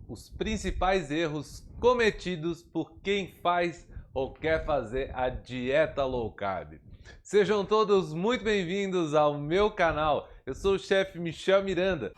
os principais erros cometidos por quem faz ou quer fazer a dieta low carb. Sejam todos muito bem-vindos ao meu canal. Eu sou o chefe Michel Miranda.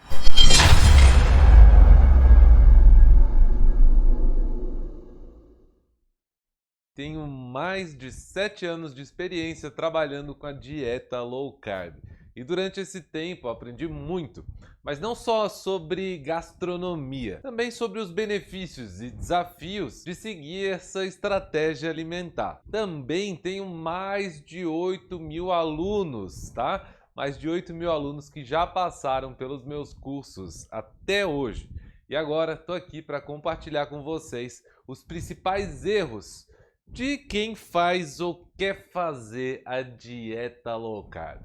Tenho mais de 7 anos de experiência trabalhando com a dieta low carb. E durante esse tempo aprendi muito, mas não só sobre gastronomia, também sobre os benefícios e desafios de seguir essa estratégia alimentar. Também tenho mais de 8.000 alunos, tá? Mais de 8.000 alunos que já passaram pelos meus cursos até hoje. E agora estou aqui para compartilhar com vocês os principais erros de quem faz ou quer fazer a dieta low carb.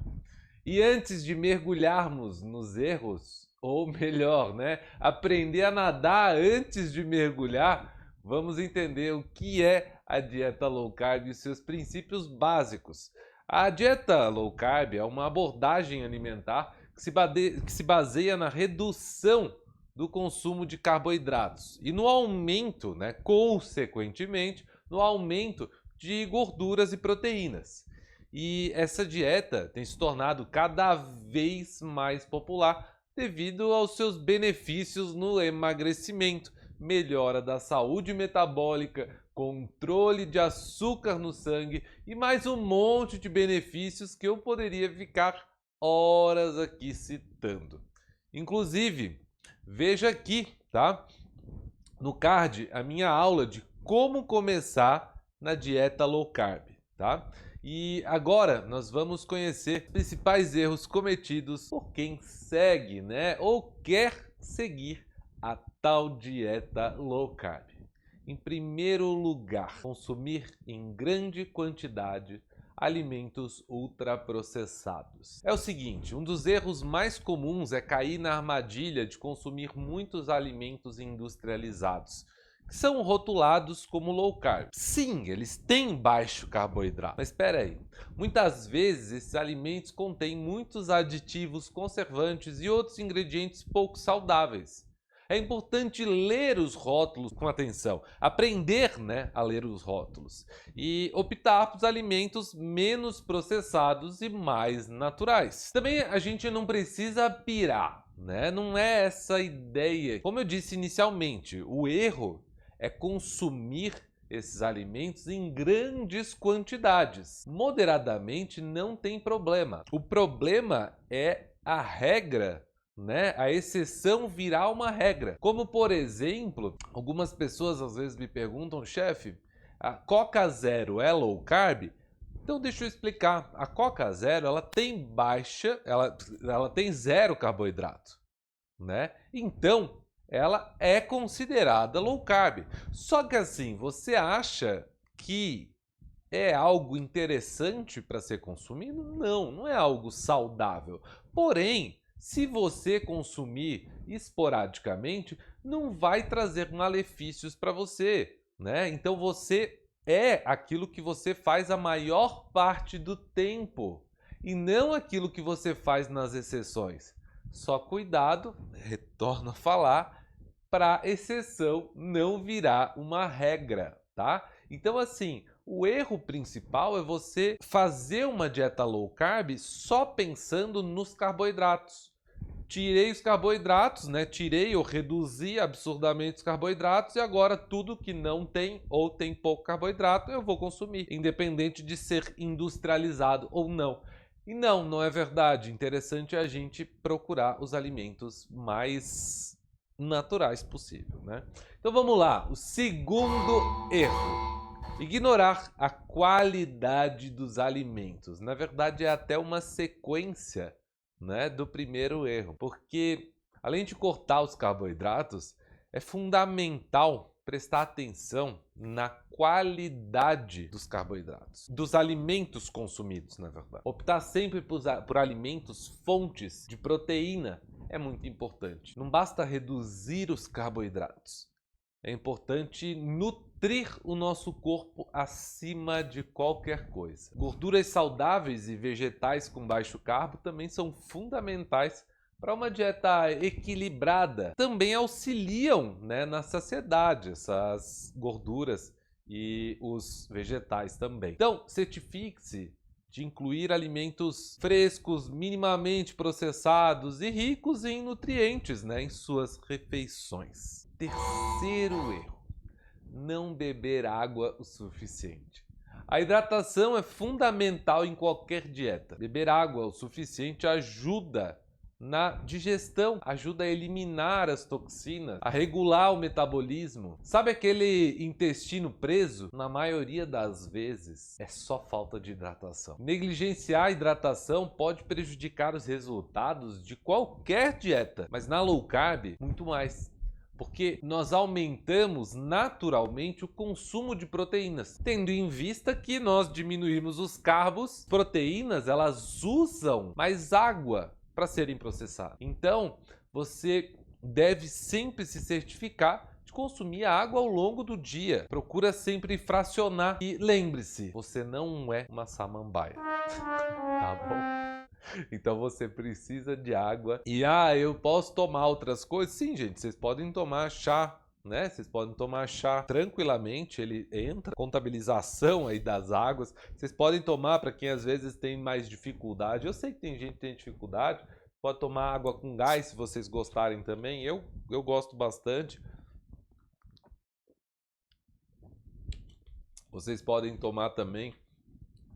E antes de mergulharmos nos erros, ou melhor, aprender a nadar antes de mergulhar, vamos entender o que é a dieta low carb e seus princípios básicos. A dieta low carb é uma abordagem alimentar que se baseia na redução do consumo de carboidratos e no aumento, consequentemente, no aumento de gorduras e proteínas. E essa dieta tem se tornado cada vez mais popular devido aos seus benefícios no emagrecimento, melhora da saúde metabólica, controle de açúcar no sangue e mais um monte de benefícios que eu poderia ficar horas aqui citando. Inclusive, veja aqui, tá? No card, a minha aula de como começar na dieta low carb, tá? E agora nós vamos conhecer os principais erros cometidos por quem segue, ou quer seguir a tal dieta low carb. Em primeiro lugar, consumir em grande quantidade alimentos ultraprocessados. É o seguinte, um dos erros mais comuns é cair na armadilha de consumir muitos alimentos industrializados, que são rotulados como low carb. Sim, eles têm baixo carboidrato, mas espera aí. Muitas vezes esses alimentos contêm muitos aditivos, conservantes e outros ingredientes pouco saudáveis. É importante ler os rótulos com atenção, aprender a ler os rótulos e optar por alimentos menos processados e mais naturais. Também a gente não precisa pirar, não é essa a ideia. Como eu disse inicialmente, o erro é consumir esses alimentos em grandes quantidades. Moderadamente não tem problema. O problema é a regra, a exceção virar uma regra. Como, por exemplo, algumas pessoas às vezes me perguntam, chefe, a Coca Zero é low carb? Então deixa eu explicar. A Coca Zero, ela tem ela tem zero carboidrato, Então, ela é considerada low carb. Só que assim, você acha que é algo interessante para ser consumido? Não, não é algo saudável. Porém, se você consumir esporadicamente, não vai trazer malefícios para você, Então você é aquilo que você faz a maior parte do tempo e não aquilo que você faz nas exceções. Só cuidado, retorno a falar, para exceção não virar uma regra, tá? Então assim, o erro principal é você fazer uma dieta low carb só pensando nos carboidratos. Tirei os carboidratos, tirei ou reduzi absurdamente os carboidratos e agora tudo que não tem ou tem pouco carboidrato eu vou consumir, independente de ser industrializado ou não. E não é verdade. Interessante a gente procurar os alimentos mais naturais possível, Então vamos lá, o segundo erro. Ignorar a qualidade dos alimentos. Na verdade, é até uma sequência, do primeiro erro, porque além de cortar os carboidratos, é fundamental prestar atenção na qualidade dos carboidratos, dos alimentos consumidos, na verdade. Optar sempre por alimentos fontes de proteína é muito importante. Não basta reduzir os carboidratos. É importante nutrir o nosso corpo acima de qualquer coisa. Gorduras saudáveis e vegetais com baixo carbo também são fundamentais para uma dieta equilibrada, também auxiliam, né, na saciedade, essas gorduras e os vegetais também. Então, certifique-se de incluir alimentos frescos, minimamente processados e ricos em nutrientes, né, em suas refeições. Terceiro erro: não beber água o suficiente. A hidratação é fundamental em qualquer dieta. Beber água o suficiente ajuda na digestão, ajuda a eliminar as toxinas, a regular o metabolismo. Sabe aquele intestino preso? Na maioria das vezes é só falta de hidratação. Negligenciar a hidratação pode prejudicar os resultados de qualquer dieta, mas na low carb, muito mais. Porque nós aumentamos naturalmente o consumo de proteínas, tendo em vista que nós diminuímos os carbos, proteínas elas usam mais água para serem processadas. Então, você deve sempre se certificar de consumir água ao longo do dia. Procura sempre fracionar e lembre-se, você não é uma samambaia, tá bom? Então você precisa de água. E eu posso tomar outras coisas? Sim, gente, vocês podem tomar chá, né? Vocês podem tomar chá tranquilamente, ele entra, contabilização aí das águas. Vocês podem tomar para quem às vezes tem mais dificuldade. Eu sei que tem gente que tem dificuldade, pode tomar água com gás se vocês gostarem também. Eu gosto bastante. Vocês podem tomar também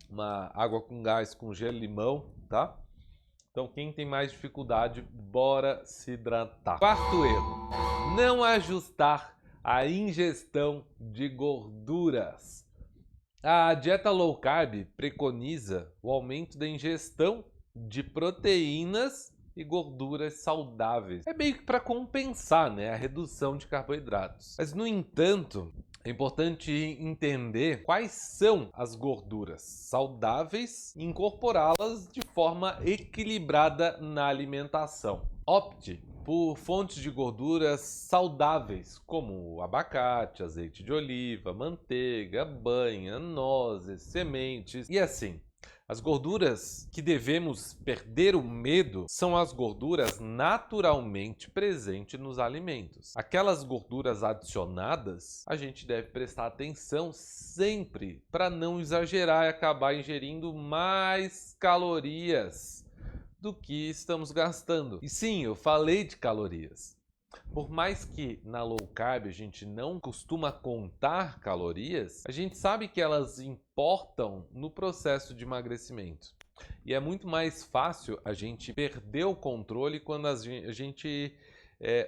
uma água com gás com gelo e limão, tá? Então, quem tem mais dificuldade, bora se hidratar. Quarto erro: não ajustar a ingestão de gorduras. A dieta low carb preconiza o aumento da ingestão de proteínas e gorduras saudáveis. É meio que para compensar, né, a redução de carboidratos. Mas, no entanto, é importante entender quais são as gorduras saudáveis e incorporá-las de forma equilibrada na alimentação. Opte por fontes de gorduras saudáveis, como abacate, azeite de oliva, manteiga, banha, nozes, sementes e assim. As gorduras que devemos perder o medo são as gorduras naturalmente presentes nos alimentos. Aquelas gorduras adicionadas, a gente deve prestar atenção sempre para não exagerar e acabar ingerindo mais calorias do que estamos gastando. E sim, eu falei de calorias. Por mais que na low carb a gente não costuma contar calorias, a gente sabe que elas importam no processo de emagrecimento. E é muito mais fácil a gente perder o controle quando a gente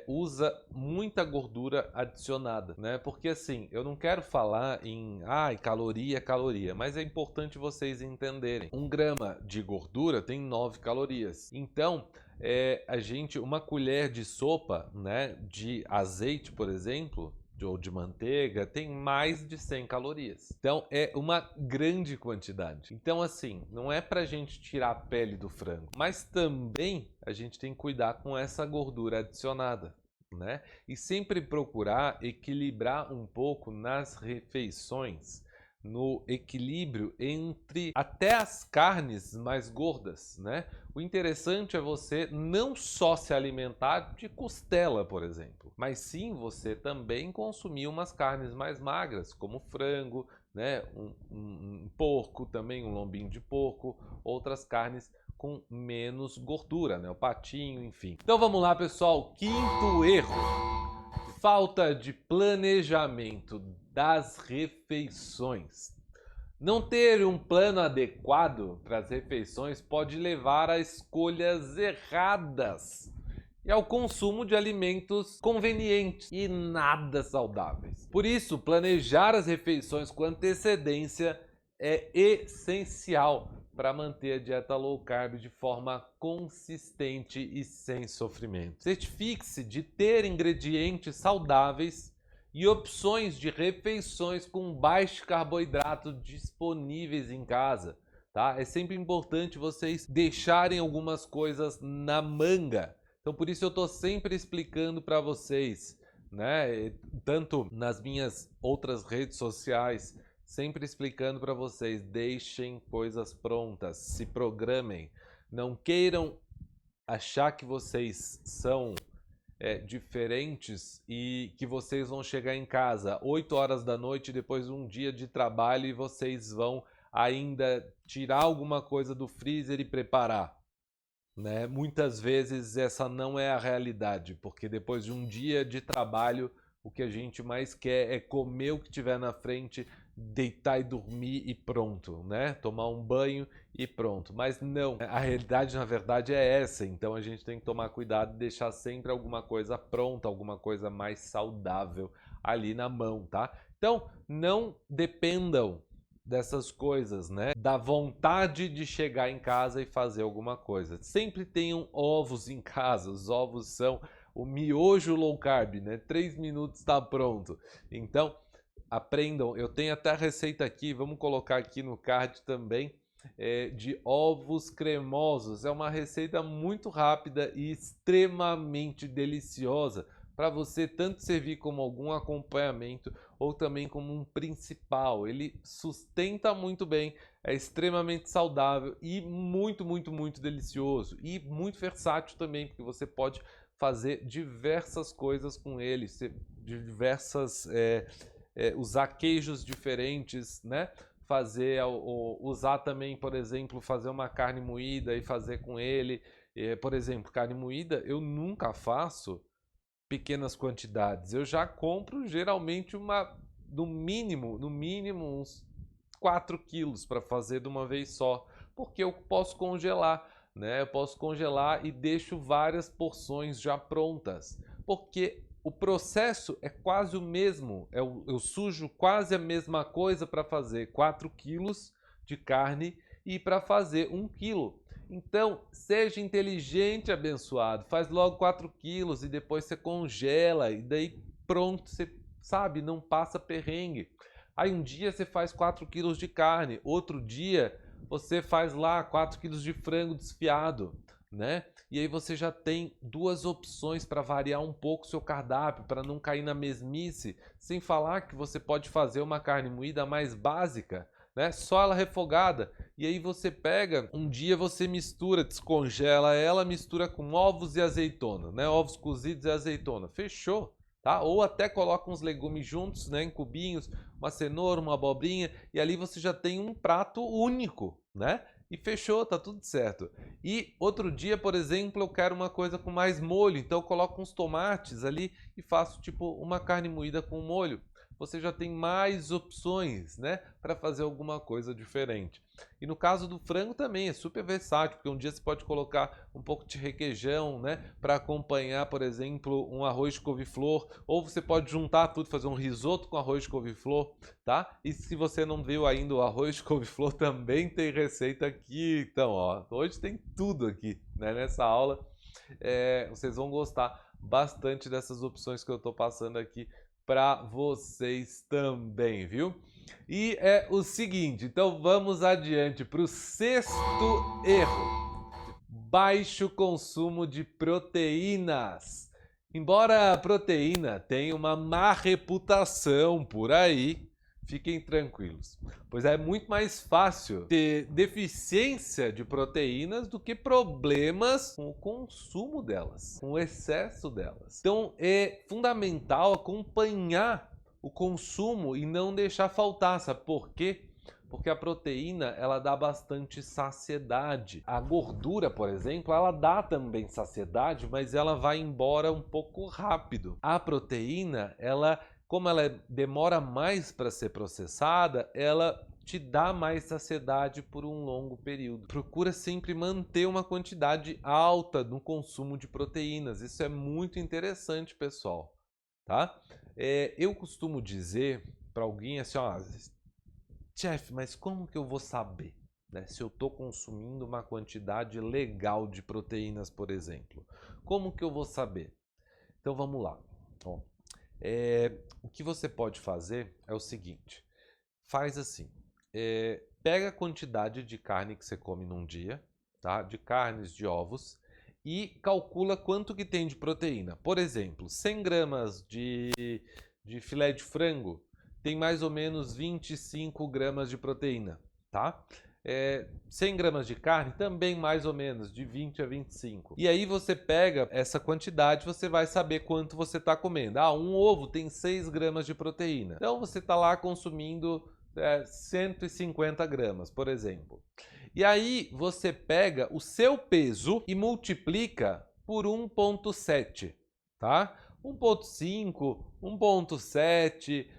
usa muita gordura adicionada, né? Porque assim, eu não quero falar em caloria, mas é importante vocês entenderem. 1 grama de gordura tem 9 calorias. Então, uma colher de sopa, né, de azeite, por exemplo, ou de manteiga, tem mais de 100 calorias. Então, é uma grande quantidade. Então, assim, não é pra gente tirar a pele do frango, mas também a gente tem que cuidar com essa gordura adicionada, né? E sempre procurar equilibrar um pouco nas refeições, no equilíbrio entre até as carnes mais gordas, né? O interessante é você não só se alimentar de costela, por exemplo, mas sim você também consumir umas carnes mais magras, como frango, né? Um porco também, um lombinho de porco, outras carnes com menos gordura, né? O patinho, enfim. Então vamos lá, pessoal. Quinto erro: falta de planejamento das refeições. Não ter um plano adequado para as refeições pode levar a escolhas erradas e ao consumo de alimentos convenientes e nada saudáveis. Por isso, planejar as refeições com antecedência é essencial para manter a dieta low carb de forma consistente e sem sofrimento. Certifique-se de ter ingredientes saudáveis e opções de refeições com baixo carboidrato disponíveis em casa, tá? É sempre importante vocês deixarem algumas coisas na manga. Então, por isso eu estou sempre explicando para vocês, né? Tanto nas minhas outras redes sociais, sempre explicando para vocês, deixem coisas prontas, se programem, não queiram achar que vocês são diferentes e que vocês vão chegar em casa 8 horas da noite depois de um dia de trabalho e vocês vão ainda tirar alguma coisa do freezer e preparar, né? Muitas vezes essa não é a realidade, porque depois de um dia de trabalho, o que a gente mais quer é comer o que tiver na frente, deitar e dormir e pronto, né? Tomar um banho e pronto. Mas não, a realidade na verdade é essa, então a gente tem que tomar cuidado e deixar sempre alguma coisa pronta, alguma coisa mais saudável ali na mão, tá? Então, não dependam dessas coisas, né? Da vontade de chegar em casa e fazer alguma coisa. Sempre tenham ovos em casa, os ovos são o miojo low carb, né? 3 minutos está pronto. Então, aprendam. Eu tenho até a receita aqui, vamos colocar aqui no card também, de ovos cremosos. É uma receita muito rápida e extremamente deliciosa para você tanto servir como algum acompanhamento ou também como um principal. Ele sustenta muito bem, é extremamente saudável e muito, muito, muito delicioso. E muito versátil também, porque você pode fazer diversas coisas com ele, diversas... usar queijos diferentes, né? Fazer, usar também, por exemplo, fazer uma carne moída e fazer com ele. Por exemplo, carne moída eu nunca faço pequenas quantidades. Eu já compro geralmente no mínimo uns 4 quilos para fazer de uma vez só, porque eu posso congelar, né? Eu posso congelar e deixo várias porções já prontas, porque o processo é quase o mesmo, eu sujo quase a mesma coisa para fazer 4 quilos de carne e para fazer 1 quilo. Então, seja inteligente, abençoado, faz logo 4 quilos e depois você congela e daí pronto, você sabe, não passa perrengue. Aí um dia você faz 4 quilos de carne, outro dia você faz lá 4 quilos de frango desfiado, né? E aí você já tem 2 opções para variar um pouco o seu cardápio, para não cair na mesmice, sem falar que você pode fazer uma carne moída mais básica, né? Só ela refogada. E aí você pega, um dia você mistura, descongela ela, mistura com ovos e azeitona, né? Ovos cozidos e azeitona. Fechou, tá? Ou até coloca uns legumes juntos, né, em cubinhos, uma cenoura, uma abobrinha, e ali você já tem um prato único, né? E fechou, tá tudo certo. E outro dia, por exemplo, eu quero uma coisa com mais molho, então eu coloco uns tomates ali e faço tipo uma carne moída com molho. Você já tem mais opções, né, para fazer alguma coisa diferente. E no caso do frango também é super versátil, porque um dia você pode colocar um pouco de requeijão, né, para acompanhar, por exemplo, um arroz de couve-flor, ou você pode juntar tudo, fazer um risoto com arroz de couve-flor, tá? E se você não viu ainda o arroz de couve-flor, também tem receita aqui. Então, ó, hoje tem tudo aqui, né, nessa aula. Vocês vão gostar bastante dessas opções que eu estou passando aqui para vocês também, viu? E é o seguinte, então vamos adiante para o 6º erro: baixo consumo de proteínas. Embora a proteína tenha uma má reputação por aí, fiquem tranquilos, pois é muito mais fácil ter deficiência de proteínas do que problemas com o consumo delas, com o excesso delas. Então é fundamental acompanhar o consumo e não deixar faltar, sabe por quê? Porque a proteína, ela dá bastante saciedade. A gordura, por exemplo, ela dá também saciedade, mas ela vai embora um pouco rápido. A proteína, como ela demora mais para ser processada, ela te dá mais saciedade por um longo período. Procura sempre manter uma quantidade alta no consumo de proteínas. Isso é muito interessante, pessoal, tá? Eu costumo dizer para alguém assim, ó, chefe, mas como que eu vou saber, né, se eu estou consumindo uma quantidade legal de proteínas, por exemplo? Como que eu vou saber? Então vamos lá. Ó, o que você pode fazer é o seguinte: faz assim, pega a quantidade de carne que você come num dia, tá? De carnes, de ovos, e calcula quanto que tem de proteína. Por exemplo, 100 gramas de filé de frango tem mais ou menos 25 gramas de proteína, tá? 100 gramas de carne, também mais ou menos, de 20 a 25. E aí você pega essa quantidade, você vai saber quanto você está comendo. Um ovo tem 6 gramas de proteína. Então você está lá consumindo 150 gramas, por exemplo. E aí você pega o seu peso e multiplica por 1,7, tá? 1,5, 1,7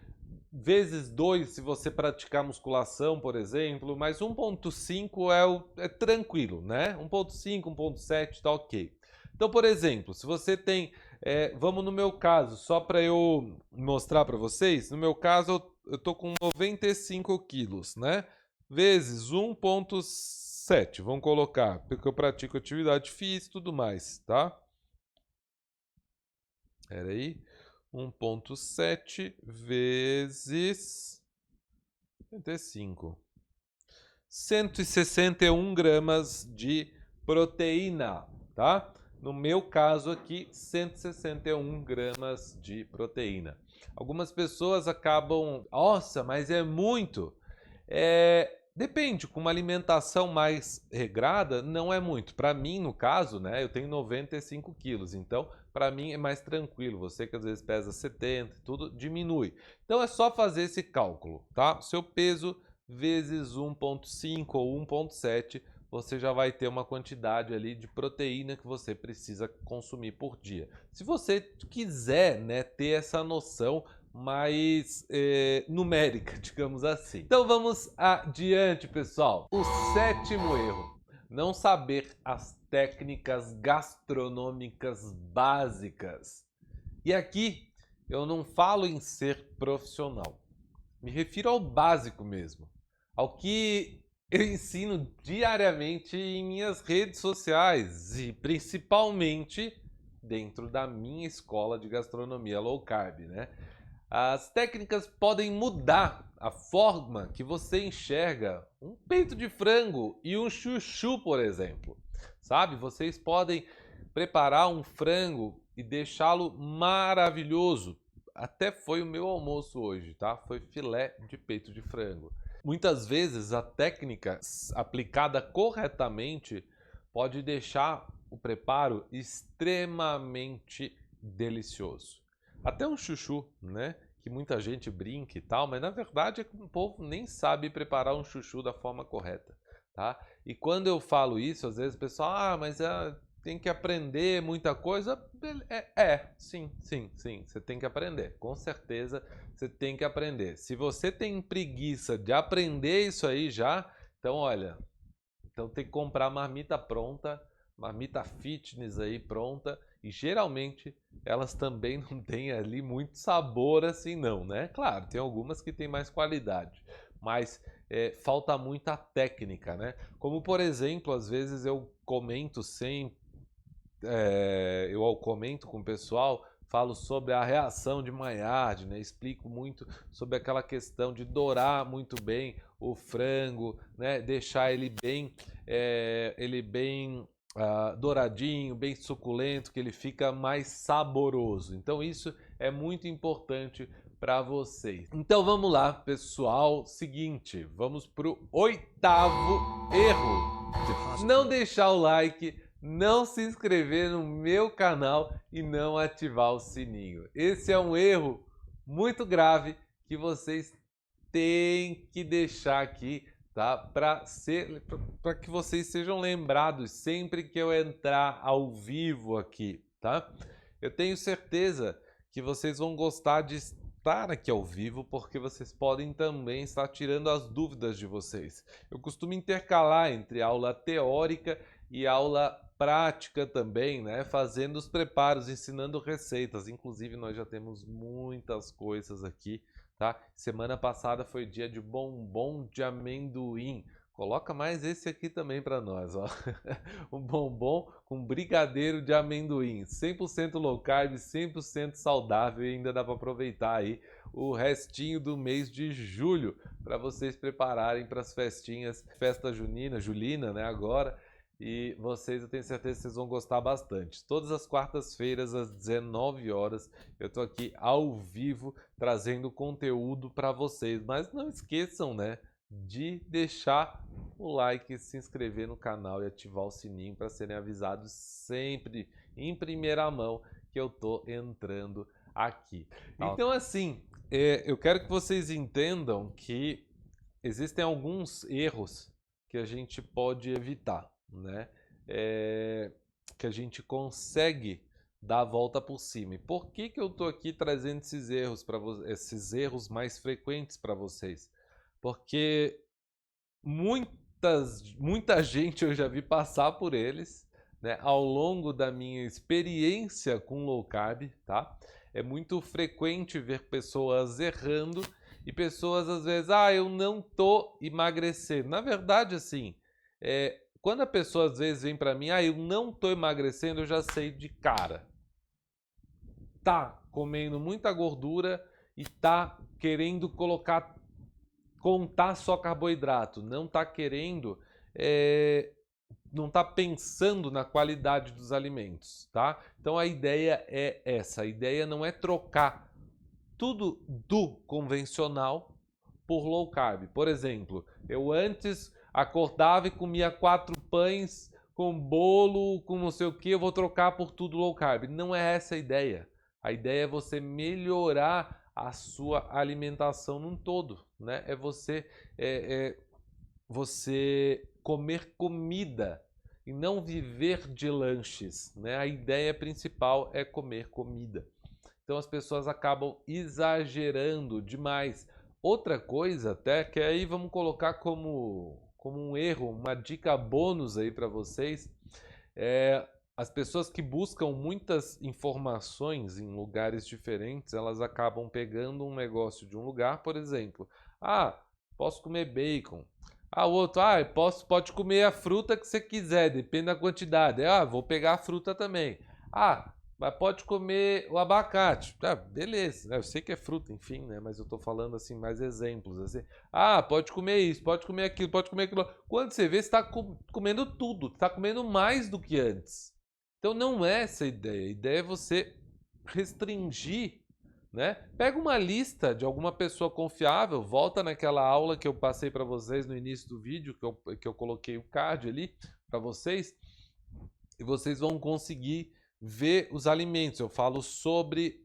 vezes 2 se você praticar musculação, por exemplo, mas 1,5 é tranquilo, né? 1,5, 1,7 tá ok. Então, por exemplo, se você tem, vamos no meu caso, só para eu mostrar para vocês, no meu caso eu tô com 95 quilos, né? Vezes 1,7, vamos colocar, porque eu pratico atividade física e tudo mais, tá? Espera aí. 1,7 vezes 55. 161 gramas de proteína, tá? No meu caso aqui, 161 gramas de proteína. Algumas pessoas acabam, nossa, mas é muito. Depende, com uma alimentação mais regrada, não é muito. Para mim, no caso, né, eu tenho 95 quilos, então para mim é mais tranquilo. Você que às vezes pesa 70, tudo diminui. Então é só fazer esse cálculo, tá? Seu peso vezes 1,5 ou 1,7, você já vai ter uma quantidade ali de proteína que você precisa consumir por dia. Se você quiser, né, ter essa noção mais numérica, digamos assim. Então vamos adiante, pessoal. O 7º erro: não saber as técnicas gastronômicas básicas. E aqui eu não falo em ser profissional. Me refiro ao básico mesmo, ao que eu ensino diariamente em minhas redes sociais e principalmente dentro da minha escola de gastronomia low carb, né? As técnicas podem mudar a forma que você enxerga um peito de frango e um chuchu, por exemplo. Sabe? Vocês podem preparar um frango e deixá-lo maravilhoso. Até foi o meu almoço hoje, tá? Foi filé de peito de frango. Muitas vezes a técnica aplicada corretamente pode deixar o preparo extremamente delicioso. Até um chuchu, né? Que muita gente brinca e tal, mas na verdade é que o povo nem sabe preparar um chuchu da forma correta, tá? E quando eu falo isso, às vezes o pessoal, mas tem que aprender muita coisa. Sim, você tem que aprender. Com certeza você tem que aprender. Se você tem preguiça de aprender isso aí já, então olha, então tem que comprar marmita pronta, marmita fitness aí pronta, e geralmente elas também não têm ali muito sabor assim não, né? Claro, tem algumas que têm mais qualidade, mas falta muita técnica, né? Como por exemplo, às vezes eu comento eu comento com o pessoal, falo sobre a reação de Maillard, né? Explico muito sobre aquela questão de dourar muito bem o frango, né? Deixar ele bem douradinho, bem suculento, que ele fica mais saboroso. Então isso é muito importante para vocês. Então vamos lá, pessoal. Seguinte, vamos para o 8º erro: não deixar o like, não se inscrever no meu canal e não ativar o sininho. Esse é um erro muito grave que vocês têm que deixar aqui, tá? Para que vocês sejam lembrados sempre que eu entrar ao vivo aqui, tá? Eu tenho certeza que vocês vão gostar de estar aqui ao vivo, porque vocês podem também estar tirando as dúvidas de vocês. Eu costumo intercalar entre aula teórica e aula prática também, né? Fazendo os preparos, ensinando receitas. Inclusive, nós já temos muitas coisas aqui, tá? Semana passada foi dia de bombom de amendoim. Coloca mais esse aqui também para nós, ó. Um bombom com brigadeiro de amendoim, 100% low carb, 100% saudável, e ainda dá para aproveitar aí o restinho do mês de julho para vocês prepararem para as festinhas, festa julina, né, agora. E vocês, eu tenho certeza que vocês vão gostar bastante. Todas as quartas-feiras, às 19 horas, eu tô aqui ao vivo trazendo conteúdo para vocês. Mas não esqueçam, né, de deixar o like, se inscrever no canal e ativar o sininho para serem avisados sempre em primeira mão que eu tô entrando aqui. Então assim, eu quero que vocês entendam que existem alguns erros que a gente pode evitar, né? Que a gente consegue dar a volta por cima. E por que eu tô aqui trazendo esses erros para esses erros mais frequentes para vocês? Porque muita gente eu já vi passar por eles, né, ao longo da minha experiência com low carb, tá? É muito frequente ver pessoas errando e pessoas às vezes, eu não tô emagrecendo. Na verdade, assim, quando a pessoa às vezes vem para mim, eu não tô emagrecendo, eu já sei de cara. Tá comendo muita gordura e tá querendo contar só carboidrato, não tá querendo, não tá pensando na qualidade dos alimentos, tá? Então a ideia é essa, a ideia não é trocar tudo do convencional por low carb. Por exemplo, eu antes acordava e comia 4 pães com bolo, com não sei o que, eu vou trocar por tudo low carb. Não é essa a ideia. A ideia é você melhorar a sua alimentação num todo, né? É você comer comida e não viver de lanches, né? A ideia principal é comer comida. Então as pessoas acabam exagerando demais. Outra coisa até, que aí vamos colocar como um erro, uma dica bônus aí para vocês, as pessoas que buscam muitas informações em lugares diferentes, elas acabam pegando um negócio de um lugar, por exemplo, posso comer bacon. O outro, pode comer a fruta que você quiser, depende da quantidade. Vou pegar a fruta também. Mas pode comer o abacate. Beleza, eu sei que é fruta, enfim, né? Mas eu tô falando assim, mais exemplos. Assim. Pode comer isso, pode comer aquilo, pode comer aquilo. Quando você vê, você está comendo tudo, está comendo mais do que antes. Então não é essa a ideia. A ideia é você restringir, né? Pega uma lista de alguma pessoa confiável, volta naquela aula que eu passei para vocês no início do vídeo, que eu coloquei o card ali para vocês, e vocês vão conseguir ver os alimentos. Eu falo sobre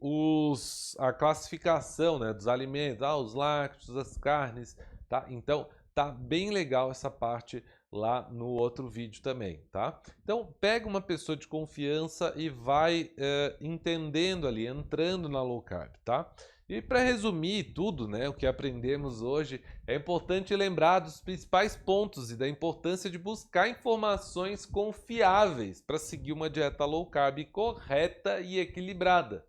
a classificação, né, dos alimentos, os lácteos, as carnes, tá? Então tá bem legal essa parte lá no outro vídeo também, tá? Então pega uma pessoa de confiança e vai entendendo ali, entrando na low carb, tá? E para resumir tudo, né, o que aprendemos hoje, é importante lembrar dos principais pontos e da importância de buscar informações confiáveis para seguir uma dieta low carb correta e equilibrada.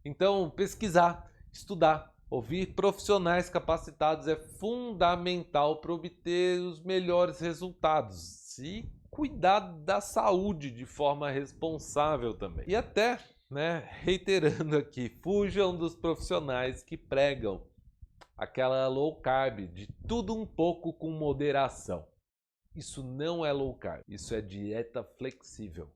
Então, pesquisar, estudar, ouvir profissionais capacitados é fundamental para obter os melhores resultados e cuidar da saúde de forma responsável também. E até, né, reiterando aqui, fujam dos profissionais que pregam aquela low carb, de tudo um pouco com moderação. Isso não é low carb, isso é dieta flexível.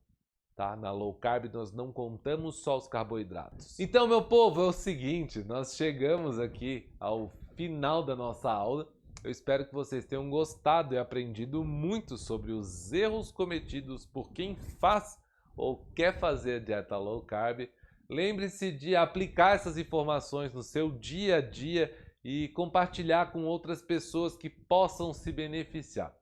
Tá? Na low carb nós não contamos só os carboidratos. Então, meu povo, é o seguinte, nós chegamos aqui ao final da nossa aula. Eu espero que vocês tenham gostado e aprendido muito sobre os erros cometidos por quem faz ou quer fazer dieta low carb. Lembre-se de aplicar essas informações no seu dia a dia e compartilhar com outras pessoas que possam se beneficiar.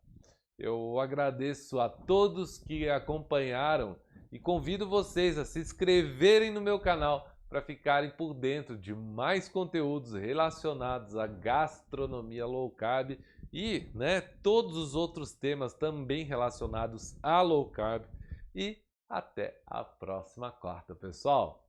Eu agradeço a todos que acompanharam e convido vocês a se inscreverem no meu canal para ficarem por dentro de mais conteúdos relacionados à gastronomia low carb e, né, todos os outros temas também relacionados à low carb. E até a próxima quarta, pessoal!